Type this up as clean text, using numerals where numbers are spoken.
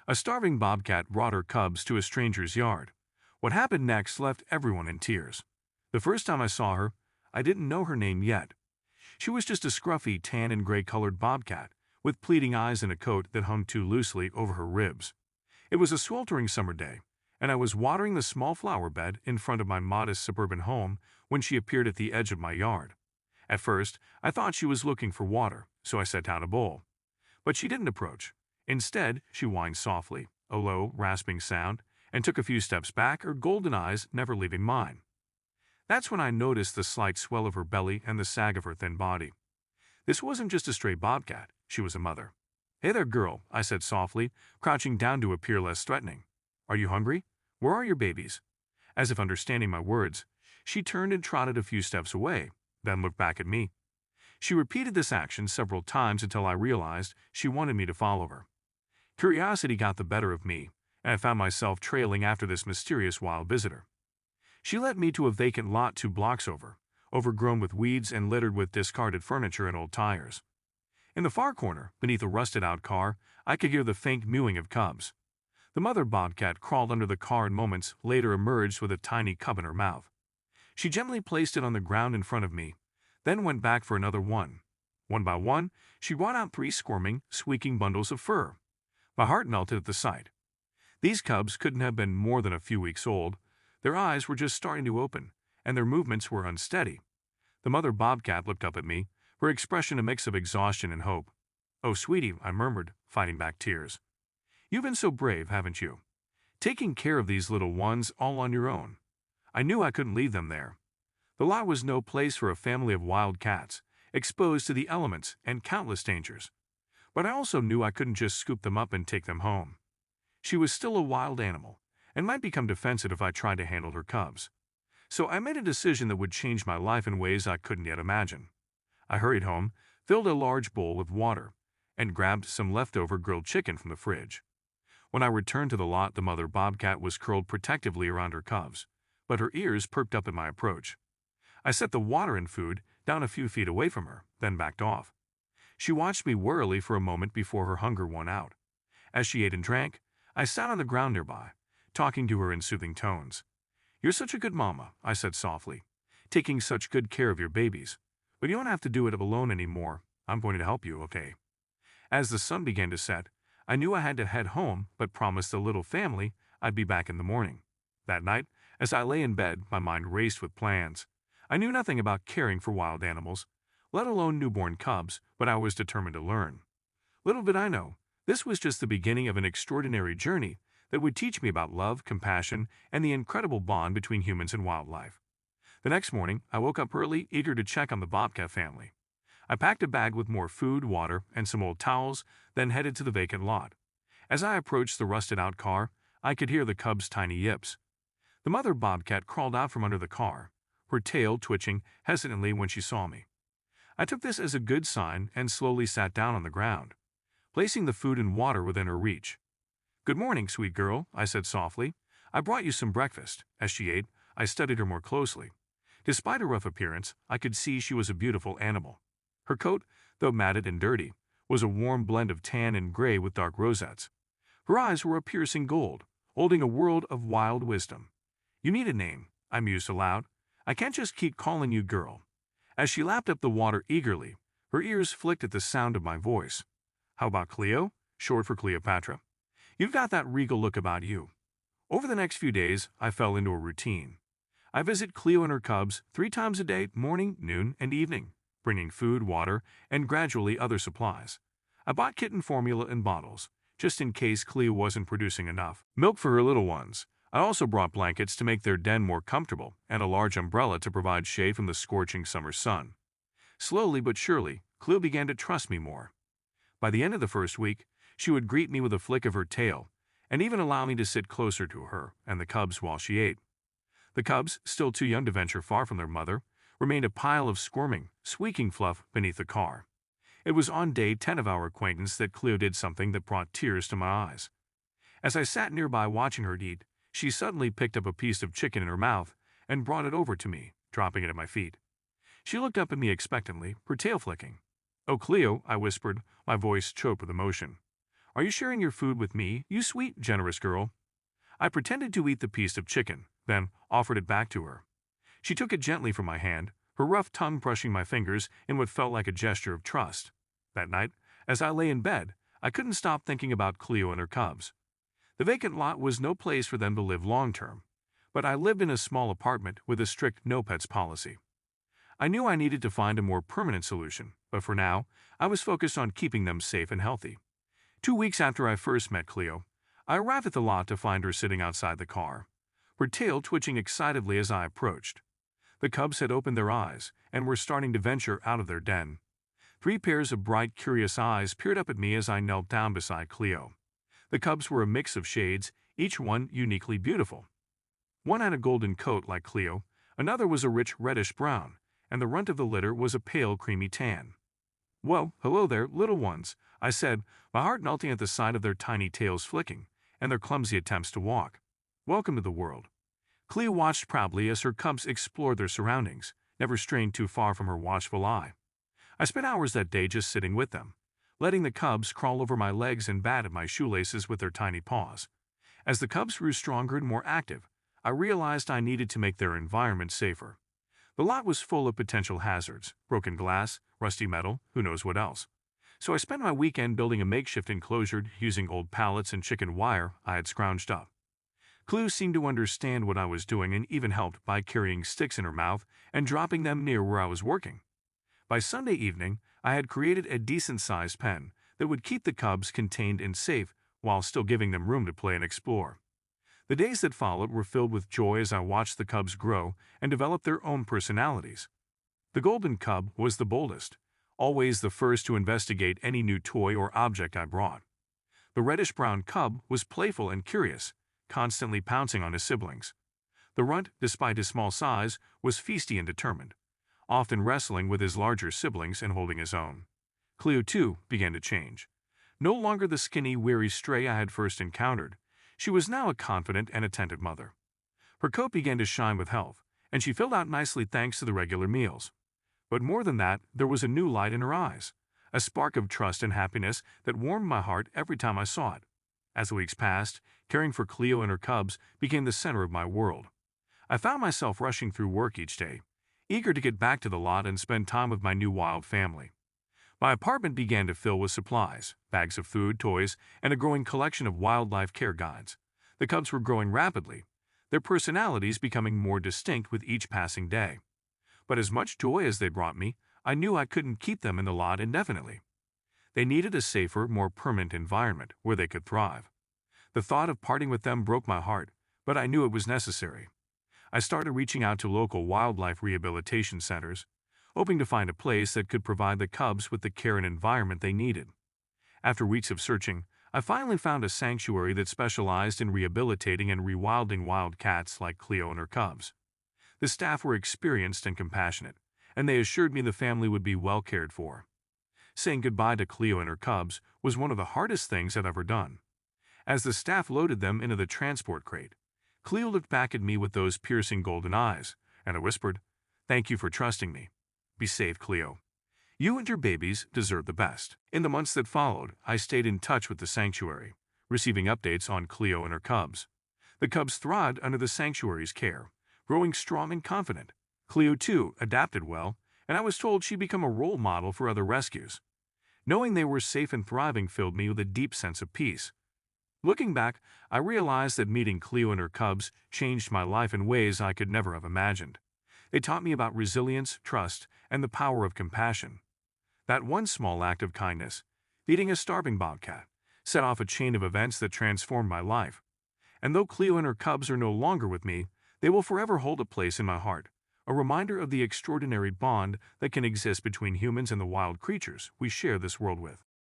A starving bobcat brought her cubs to a stranger's yard. What happened next left everyone in tears. The first time I saw her, I didn't know her name yet. She was just a scruffy tan and gray-colored bobcat, with pleading eyes and a coat that hung too loosely over her ribs. It was a sweltering summer day, and I was watering the small flower bed in front of my modest suburban home when she appeared at the edge of my yard. At first, I thought she was looking for water, so I set down a bowl. But she didn't approach. Instead, she whined softly, a low, rasping sound, and took a few steps back, her golden eyes never leaving mine. That's when I noticed the slight swell of her belly and the sag of her thin body. This wasn't just a stray bobcat, she was a mother. "Hey there, girl," I said softly, crouching down to appear less threatening. "Are you hungry? Where are your babies?" As if understanding my words, she turned and trotted a few steps away, then looked back at me. She repeated this action several times until I realized she wanted me to follow her. Curiosity got the better of me, and I found myself trailing after this mysterious wild visitor. She led me to a vacant lot 2 blocks over, overgrown with weeds and littered with discarded furniture and old tires. In the far corner, beneath a rusted-out car, I could hear the faint mewing of cubs. The mother bobcat crawled under the car and moments later emerged with a tiny cub in her mouth. She gently placed it on the ground in front of me, then went back for another one. One by one, she brought out 3 squirming, squeaking bundles of fur. My heart melted at the sight. These cubs couldn't have been more than a few weeks old. Their eyes were just starting to open, and their movements were unsteady. The mother bobcat looked up at me, her expression a mix of exhaustion and hope. "Oh, sweetie," I murmured, fighting back tears. "You've been so brave, haven't you? Taking care of these little ones all on your own." I knew I couldn't leave them there. The lot was no place for a family of wild cats, exposed to the elements and countless dangers. But I also knew I couldn't just scoop them up and take them home. She was still a wild animal, and might become defensive if I tried to handle her cubs. So I made a decision that would change my life in ways I couldn't yet imagine. I hurried home, filled a large bowl with water, and grabbed some leftover grilled chicken from the fridge. When I returned to the lot, the mother bobcat was curled protectively around her cubs, but her ears perked up at my approach. I set the water and food down a few feet away from her, then backed off. She watched me warily for a moment before her hunger won out. As she ate and drank, I sat on the ground nearby, talking to her in soothing tones. "You're such a good mama," I said softly, "taking such good care of your babies. But you don't have to do it alone anymore. I'm going to help you, okay?" As the sun began to set, I knew I had to head home, but promised the little family I'd be back in the morning. That night, as I lay in bed, my mind raced with plans. I knew nothing about caring for wild animals, let alone newborn cubs, but I was determined to learn. Little did I know, this was just the beginning of an extraordinary journey that would teach me about love, compassion, and the incredible bond between humans and wildlife. The next morning, I woke up early, eager to check on the bobcat family. I packed a bag with more food, water, and some old towels, then headed to the vacant lot. As I approached the rusted-out car, I could hear the cubs' tiny yips. The mother bobcat crawled out from under the car, her tail twitching hesitantly when she saw me. I took this as a good sign and slowly sat down on the ground, placing the food and water within her reach. "Good morning, sweet girl," I said softly. "I brought you some breakfast." As she ate, I studied her more closely. Despite her rough appearance, I could see she was a beautiful animal. Her coat, though matted and dirty, was a warm blend of tan and gray with dark rosettes. Her eyes were a piercing gold, holding a world of wild wisdom. "You need a name," I mused aloud. "I can't just keep calling you girl." As she lapped up the water eagerly, her ears flicked at the sound of my voice. "How about Cleo? Short for Cleopatra. You've got that regal look about you." Over the next few days, I fell into a routine. I visit Cleo and her cubs 3 times a day, morning, noon, and evening, bringing food, water, and gradually other supplies. I bought kitten formula in bottles, just in case Cleo wasn't producing enough. Milk for her little ones. I also brought blankets to make their den more comfortable and a large umbrella to provide shade from the scorching summer sun. Slowly but surely, Cleo began to trust me more. By the end of the first week, she would greet me with a flick of her tail and even allow me to sit closer to her and the cubs while she ate. The cubs, still too young to venture far from their mother, remained a pile of squirming, squeaking fluff beneath the car. It was on day 10 of our acquaintance that Cleo did something that brought tears to my eyes. As I sat nearby watching her eat, she suddenly picked up a piece of chicken in her mouth and brought it over to me, dropping it at my feet. She looked up at me expectantly, her tail flicking. "Oh, Cleo," I whispered, my voice choked with emotion. "Are you sharing your food with me, you sweet, generous girl?" I pretended to eat the piece of chicken, then offered it back to her. She took it gently from my hand, her rough tongue brushing my fingers in what felt like a gesture of trust. That night, as I lay in bed, I couldn't stop thinking about Cleo and her cubs. The vacant lot was no place for them to live long-term, but I lived in a small apartment with a strict no-pets policy. I knew I needed to find a more permanent solution, but for now, I was focused on keeping them safe and healthy. 2 weeks after I first met Cleo, I arrived at the lot to find her sitting outside the car, her tail twitching excitedly as I approached. The cubs had opened their eyes and were starting to venture out of their den. 3 pairs of bright, curious eyes peered up at me as I knelt down beside Cleo. The cubs were a mix of shades, each one uniquely beautiful. One had a golden coat like Cleo, another was a rich reddish-brown, and the runt of the litter was a pale, creamy tan. "Well, hello there, little ones," I said, my heart melting at the sight of their tiny tails flicking and their clumsy attempts to walk. "Welcome to the world." Cleo watched proudly as her cubs explored their surroundings, never straying too far from her watchful eye. I spent hours that day just sitting with them, letting the cubs crawl over my legs and bat at my shoelaces with their tiny paws. As the cubs grew stronger and more active, I realized I needed to make their environment safer. The lot was full of potential hazards, broken glass, rusty metal, who knows what else. So I spent my weekend building a makeshift enclosure using old pallets and chicken wire I had scrounged up. Cleo seemed to understand what I was doing and even helped by carrying sticks in her mouth and dropping them near where I was working. By Sunday evening, I had created a decent-sized pen that would keep the cubs contained and safe while still giving them room to play and explore. The days that followed were filled with joy as I watched the cubs grow and develop their own personalities. The golden cub was the boldest, always the first to investigate any new toy or object I brought. The reddish-brown cub was playful and curious, constantly pouncing on his siblings. The runt, despite his small size, was feisty and determined, often wrestling with his larger siblings and holding his own. Cleo, too, began to change. No longer the skinny, weary stray I had first encountered, she was now a confident and attentive mother. Her coat began to shine with health, and she filled out nicely thanks to the regular meals. But more than that, there was a new light in her eyes, a spark of trust and happiness that warmed my heart every time I saw it. As the weeks passed, caring for Cleo and her cubs became the center of my world. I found myself rushing through work each day, eager to get back to the lot and spend time with my new wild family. My apartment began to fill with supplies, bags of food, toys, and a growing collection of wildlife care guides. The cubs were growing rapidly, their personalities becoming more distinct with each passing day. But as much joy as they brought me, I knew I couldn't keep them in the lot indefinitely. They needed a safer, more permanent environment where they could thrive. The thought of parting with them broke my heart, but I knew it was necessary. I started reaching out to local wildlife rehabilitation centers, hoping to find a place that could provide the cubs with the care and environment they needed. After weeks of searching, I finally found a sanctuary that specialized in rehabilitating and rewilding wild cats like Cleo and her cubs. The staff were experienced and compassionate, and they assured me the family would be well cared for. Saying goodbye to Cleo and her cubs was one of the hardest things I've ever done. As the staff loaded them into the transport crate, Cleo looked back at me with those piercing golden eyes, and I whispered, "Thank you for trusting me. Be safe, Cleo. You and your babies deserve the best." In the months that followed, I stayed in touch with the sanctuary, receiving updates on Cleo and her cubs. The cubs thrived under the sanctuary's care, growing strong and confident. Cleo, too, adapted well, and I was told she'd become a role model for other rescues. Knowing they were safe and thriving filled me with a deep sense of peace. Looking back, I realized that meeting Cleo and her cubs changed my life in ways I could never have imagined. They taught me about resilience, trust, and the power of compassion. That one small act of kindness, feeding a starving bobcat, set off a chain of events that transformed my life. And though Cleo and her cubs are no longer with me, they will forever hold a place in my heart, a reminder of the extraordinary bond that can exist between humans and the wild creatures we share this world with.